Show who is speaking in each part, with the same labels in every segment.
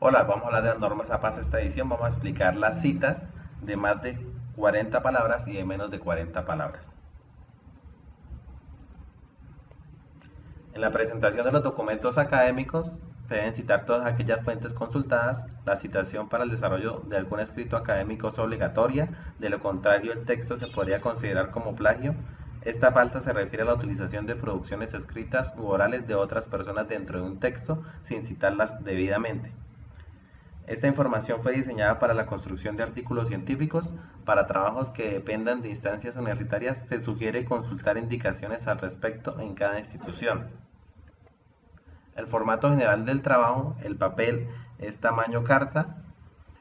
Speaker 1: Hola, vamos a hablar de las normas APA. Esta edición vamos a explicar las citas de más de 40 palabras y de menos de 40 palabras. En la presentación de los documentos académicos se deben citar todas aquellas fuentes consultadas. La citación para el desarrollo de algún escrito académico es obligatoria, de lo contrario el texto se podría considerar como plagio. Esta falta se refiere a la utilización de producciones escritas u orales de otras personas dentro de un texto sin citarlas debidamente. Esta información fue diseñada para la construcción de artículos científicos. Para trabajos que dependan de instancias universitarias, se sugiere consultar indicaciones al respecto en cada institución. El formato general del trabajo, el papel es tamaño carta,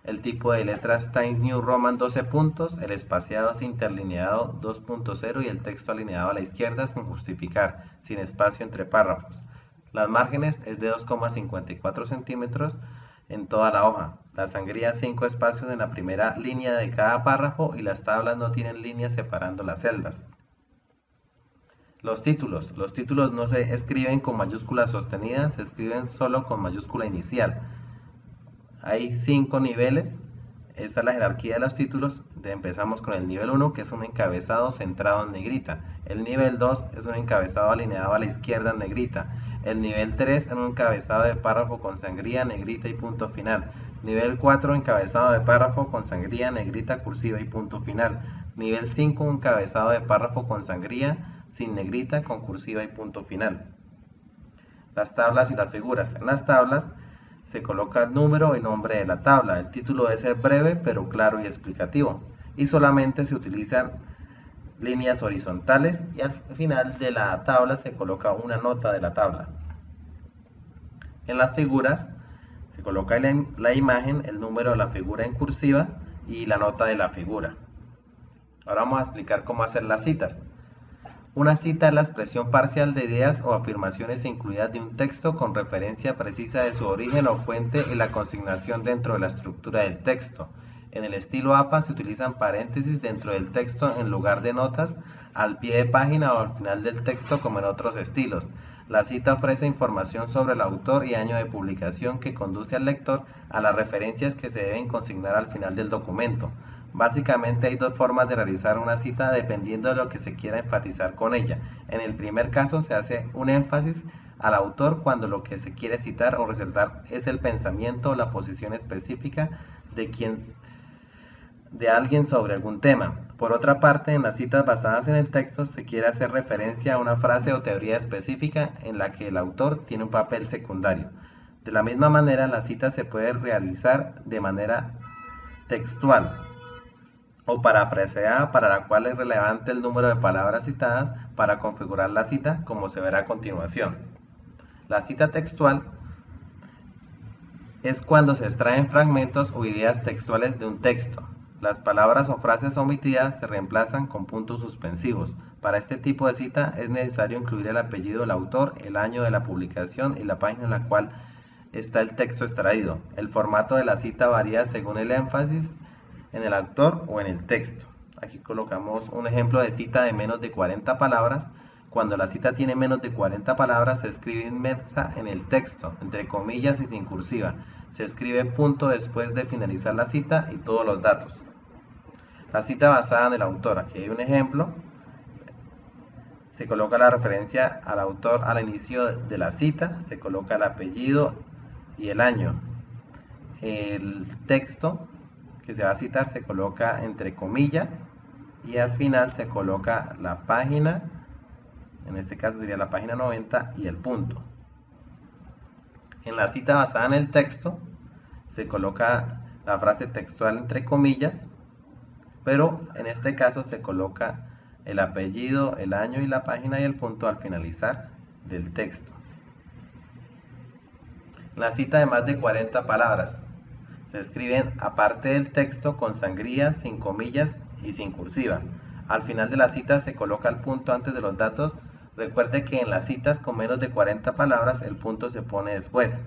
Speaker 1: el tipo de letras Times New Roman 12 puntos, el espaciado es interlineado 2.0 y el texto alineado a la izquierda sin justificar, sin espacio entre párrafos. Las márgenes es de 2,54 centímetros en toda la hoja. La sangría 5 espacios en la primera línea de cada párrafo y las tablas no tienen líneas separando las celdas. Los títulos no se escriben con mayúsculas sostenidas, se escriben solo con mayúscula inicial. Hay 5 niveles. Esta es la jerarquía de los títulos. Empezamos con el nivel 1, que es un encabezado centrado en negrita. El nivel 2 es un encabezado alineado a la izquierda en negrita. El nivel 3 es un encabezado de párrafo con sangría, negrita y punto final. Nivel 4, encabezado de párrafo con sangría, negrita, cursiva y punto final. Nivel 5, un encabezado de párrafo con sangría, sin negrita, con cursiva y punto final. Las tablas y las figuras. En las tablas se coloca el número y nombre de la tabla. El título debe ser breve pero claro y explicativo. Y solamente se utilizan líneas horizontales y al final de la tabla se coloca una nota de la tabla. En las figuras se coloca la imagen, el número de la figura en cursiva y la nota de la figura. Ahora vamos a explicar cómo hacer las citas. Una cita es la expresión parcial de ideas o afirmaciones incluidas de un texto con referencia precisa de su origen o fuente y la consignación dentro de la estructura del texto. En el estilo APA se utilizan paréntesis dentro del texto en lugar de notas al pie de página o al final del texto como en otros estilos. La cita ofrece información sobre el autor y año de publicación que conduce al lector a las referencias que se deben consignar al final del documento. Básicamente hay dos formas de realizar una cita dependiendo de lo que se quiera enfatizar con ella. En el primer caso se hace un énfasis al autor cuando lo que se quiere citar o resaltar es el pensamiento o la posición específica de alguien sobre algún tema. Por otra parte, en las citas basadas en el texto se quiere hacer referencia a una frase o teoría específica en la que el autor tiene un papel secundario. De la misma manera, la cita se puede realizar de manera textual o parafraseada, para la cual es relevante el número de palabras citadas para configurar la cita, como se verá a continuación. La cita textual es cuando se extraen fragmentos o ideas textuales de un texto. Las palabras o frases omitidas se reemplazan con puntos suspensivos. Para este tipo de cita es necesario incluir el apellido del autor, el año de la publicación y la página en la cual está el texto extraído. El formato de la cita varía según el énfasis en el autor o en el texto. Aquí colocamos un ejemplo de cita de menos de 40 palabras. Cuando la cita tiene menos de 40 palabras, se escribe inmersa en el texto, entre comillas y sin cursiva. Se escribe punto después de finalizar la cita y todos los datos. La cita basada en el autor. Aquí hay un ejemplo. Se coloca la referencia al autor al inicio de la cita. Se coloca el apellido y el año. El texto que se va a citar se coloca entre comillas y al final se coloca la página, en este caso sería la página 90 y el punto. En la cita basada en el texto se coloca la frase textual entre comillas, pero en este caso se coloca el apellido, el año y la página y el punto al finalizar del texto. En la cita de más de 40 palabras se escriben aparte del texto con sangría, sin comillas y sin cursiva. Al final de la cita se coloca el punto antes de los datos. Recuerde que en las citas con menos de 40 palabras el punto se pone después.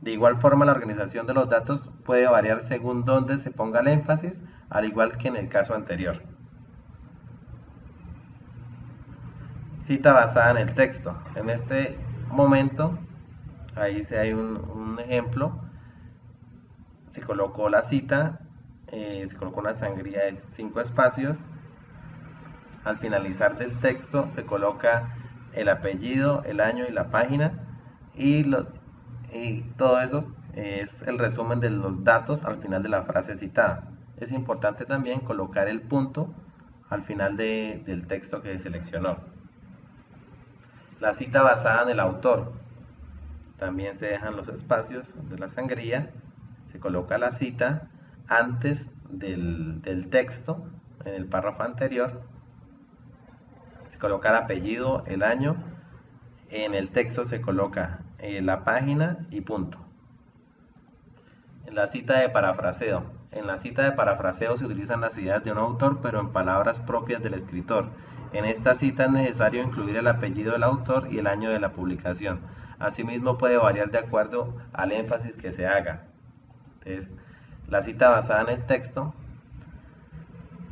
Speaker 1: De igual forma, la organización de los datos puede variar según dónde se ponga el énfasis, al igual que en el caso anterior. Cita basada en el texto. En este momento, ahí hay un ejemplo se colocó la cita, se colocó una sangría de 5 espacios. Al finalizar del texto se coloca el apellido, el año y la página, y todo eso es el resumen de los datos al final de la frase citada. Es importante también colocar el punto al final del texto que seleccionó. La cita basada en el autor. También se dejan los espacios de la sangría, se coloca la cita antes del texto, en el párrafo anterior, se coloca el apellido, el año, en el texto se coloca la página y punto. En la cita de parafraseo. En la cita de parafraseo se utilizan las ideas de un autor, pero en palabras propias del escritor. En esta cita es necesario incluir el apellido del autor y el año de la publicación. Asimismo puede variar de acuerdo al énfasis que se haga. Entonces, la cita basada en el texto,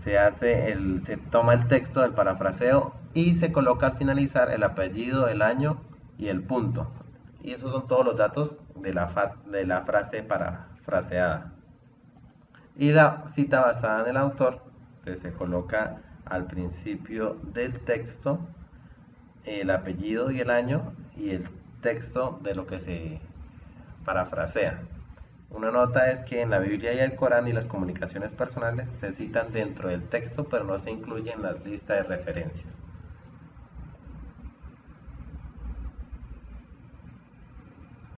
Speaker 1: se toma el texto del parafraseo y se coloca al finalizar el apellido, el año y el punto. Y esos son todos los datos de la frase parafraseada. Y la cita basada en el autor, entonces se coloca al principio del texto el apellido y el año y el texto de lo que se parafrasea. Una nota es que en la Biblia y el Corán y las comunicaciones personales se citan dentro del texto, pero no se incluyen en las listas de referencias.